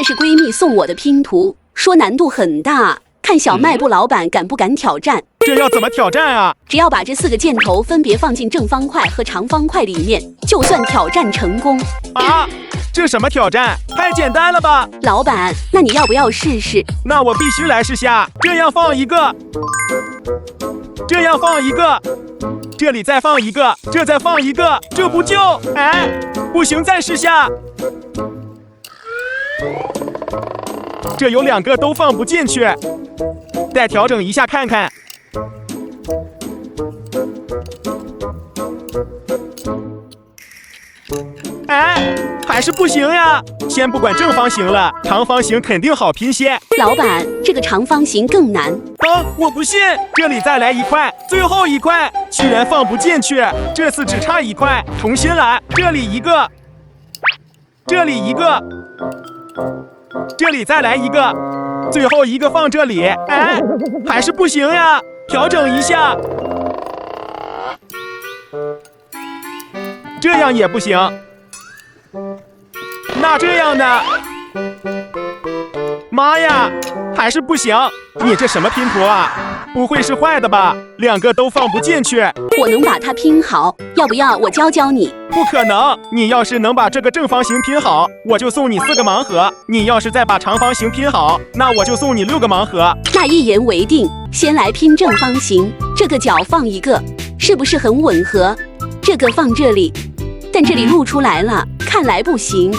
這是閨蜜送我的拼圖，說難度很大，看小賣部老板敢不敢挑戰。這要怎麼挑戰啊？只要把這4個箭頭分別放進正方塊和長方塊裡面，就算挑戰成功。啊，這什麼挑戰？太簡單了吧！老板，那你要不要試試？那我必須來試下。這樣放一個，這樣放一个，這裡再放一個，這再放一個，這不就……哎，不行，再試下。這有2個都放不進去，再調整一下看看。哎，還是不行呀！先不管正方形了，長方形肯定好拼些。老板，這個長方形更難。啊，我不信！這裡再來1塊，最後1塊居然放不進去，這次只差1塊，重新來。這裡一個，這裡一個，這裡再來1個，最後一個放這裡。哎，還是不行呀！調整一下，這樣也不行。那這樣呢？媽呀，還是不行！你這什麼拼圖啊？不會是壞的吧？2個都放不進去。我能把它拼好，要不要我教教你？不可能！你要是能把這個正方形拼好，我就送你4個盲盒；你要是再把長方形拼好，那我就送你6個盲盒。那一言為定，先來拼正方形。這個角放一個，是不是很吻合？這個放這裡，但這裡露出來了，看來不行。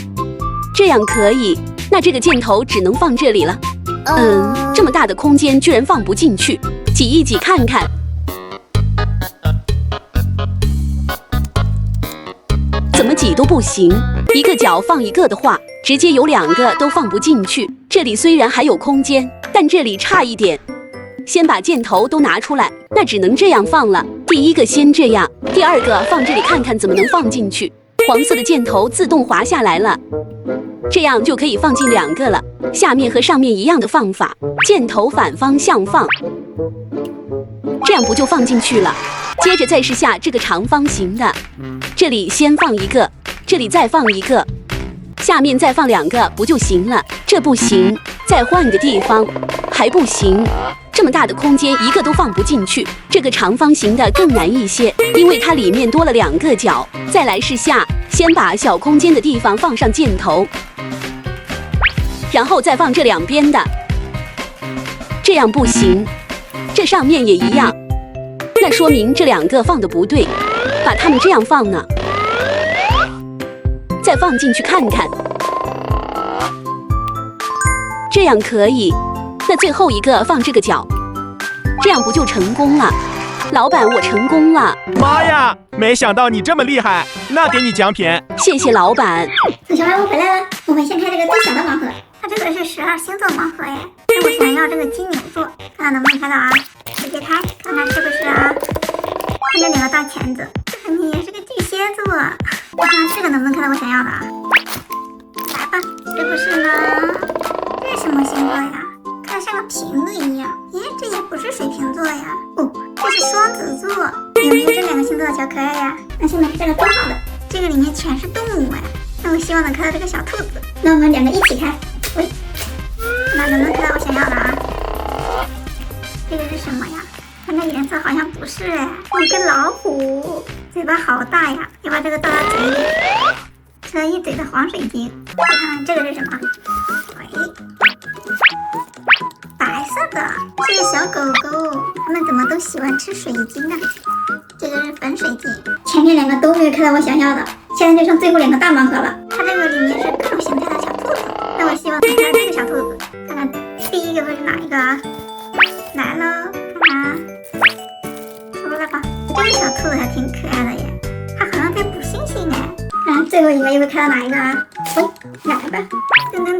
這樣可以，那這個箭頭只能放這裡了。這麼大的空間居然放不進去，擠一擠看看。怎麼擠都不行，一個角放一個的話，直接有2個都放不進去。這裡雖然還有空間，但這裡差一點。先把箭頭都拿出來，那只能這樣放了。第一個先這樣，第2個放這裡看看怎麼能放進去。黃色的箭頭自動滑下來了，這樣就可以放進2個了。下面和上面一樣的放法，箭頭反方向放，這樣不就放進去了？接着再試下這個長方形的，這裡先放一個，這裡再放一個，下面再放2個不就行了？這不行，再換個地方，還不行。這麼大的空間，一個都放不進去。這個長方形的更難一些，因為它裡面多了2個角。再來試下，先把小空間的地方放上箭頭，然後再放這2邊的。這樣不行，這上面也一樣，那說明這2個放的不對，把它們這樣放呢。再放進去看看，這樣可以。那最後一個放這個角，這樣不就成功了？老闆，我成功了！媽呀，沒想到你這麼厲害，那給你獎品。謝謝老闆。小賣部回來了，我們先開這個最小的盲盒。它這個是12星座盲盒耶，那我想要這個金牛座，看看能不能開到啊？直接開，看看是不是啊？看這2個大鉗子，這肯定也是個巨蟹座。我看看這個能不能開到我想要的啊？來吧，是不是呢？這是什麼星座呀？看像個瓶子一樣，咦，這也不是水瓶座呀，哦，這是雙子座。有沒有這2個星座的小可愛呀？那現在這個多好的，這個裡面全是動物哎，那我希望能開到這個小兔子。那我們2個一起開，喂，那能不能開到我想要的啊？這個是什麼呀？看這顏色好像不是哎，一個老虎，嘴巴好大呀，要把這個倒到嘴裡，吃了一嘴的黃水晶。再看看這個是什麼？喂。白色的，這是小狗狗，它們怎麼都喜歡吃水晶呢？這個是粉水晶，前面2個都沒有開到我想要的，現在就剩最後2個大盲盒了。它這個裡面是各種形態的小兔子，那我希望能開到這個小兔子，看看第一個會是哪一個啊？來嘍，看看，出來吧，這個小兔子還挺可愛的耶，它好像在捕星星哎。看最後一個又會開到哪一個啊？喂，來吧，看看。